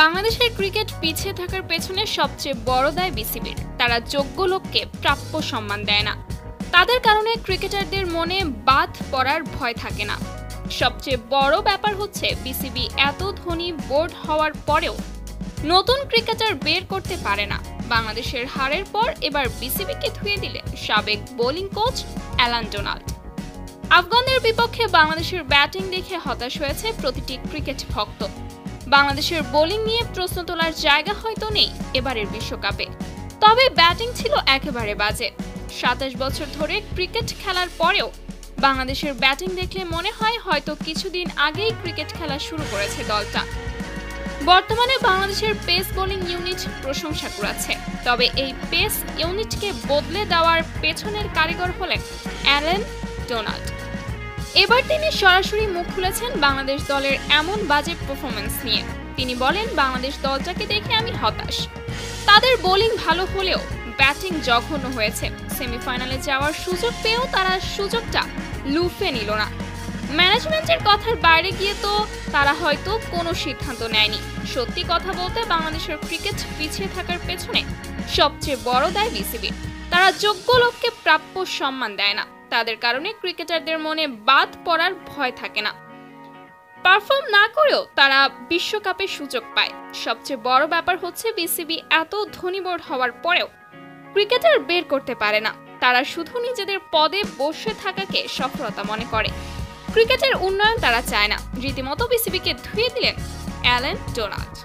বাংলাদেশের ক্রিকেট পিছিয়ে থাকার পেছনে সবচেয়ে বড় দায় বিসিবির। তারা যোগ্য লোককে প্রাপ্য সম্মান দেয় না। তাদের কারণে ক্রিকেটারদের মনে বাদ পড়ার ভয় থাকে না। সবচেয়ে বড় ব্যাপার হচ্ছে বিসিবি এত ধনী বোর্ড হওয়ার পরেও নতুন ক্রিকেটার বের করতে পারে না। বাংলাদেশের হারের পর এবার বিসিবিকে ধুয়ে দিলেন সাবেক বোলিং কোচ অ্যালান ডোনাল্ড। আফগানদের বিপক্ষে বাংলাদেশের ব্যাটিং দেখে হতাশ হয়েছে প্রতিটি ক্রিকেট ভক্ত। বাংলাদেশের বোলিং নিয়ে প্রশ্ন তোলার জায়গা হয়তো নেই এবারের বিশ্বকাপে, তবে ব্যাটিং ছিল একেবারে বাজে। ২৭ বছর ধরে ক্রিকেট খেলার পরেও বাংলাদেশের ব্যাটিং দেখলে মনে হয় হয়তো কিছুদিন আগেই ক্রিকেট খেলা শুরু করেছে দলটা। বর্তমানে বাংলাদেশের পেস বোলিং ইউনিট প্রশংসা কুড়াচ্ছে, তবে এই পেস ইউনিটকে বদলে দেওয়ার পেছনের কারিগর হলেন অ্যালান ডোনাল্ড। এবার তিনি সরাসরি মুখ খুলেছেন বাংলাদেশ দলের এমন বাজে পারফরম্যান্স নিয়ে। তিনি বলেন, বাংলাদেশ দলটাকে দেখে আমি হতাশ। তাদের বোলিং ভালো হলেও ব্যাটিং জঘন্য হয়েছে। সেমিফাইনালে যাওয়ার সুযোগ পেয়েও তারা সুযোগটা লুফে নিল না। ম্যানেজমেন্টের কথার বাইরে গিয়ে তো তারা হয়তো কোনো সিদ্ধান্ত নেয়নি। সত্যি কথা বলতে বাংলাদেশের ক্রিকেট পিছিয়ে থাকার পেছনে সবচেয়ে বড় দায় বিসিবির। তারা যোগ্য লোককে প্রাপ্য সম্মান দেয় না। তাদের কারণে ক্রিকেটারদের মনে বাদ পড়ার ভয় থাকে না। পারফর্ম না করেও তারা বিশ্বকাপে সুযোগ পায়। সবচেয়ে বড় ব্যাপার হচ্ছে বিসিবি এত ধনী বোর্ড হওয়ার পরেও ক্রিকেটার বের করতে পারে না। তারা শুধু নিজেদের পদে বসে থাকাকে সফলতা মনে করে। ক্রিকেটের উন্নয়ন তারা চায় না। রীতিমতো বিসিবিকে ধুয়ে দিলেন অ্যালান ডোনাল্ড।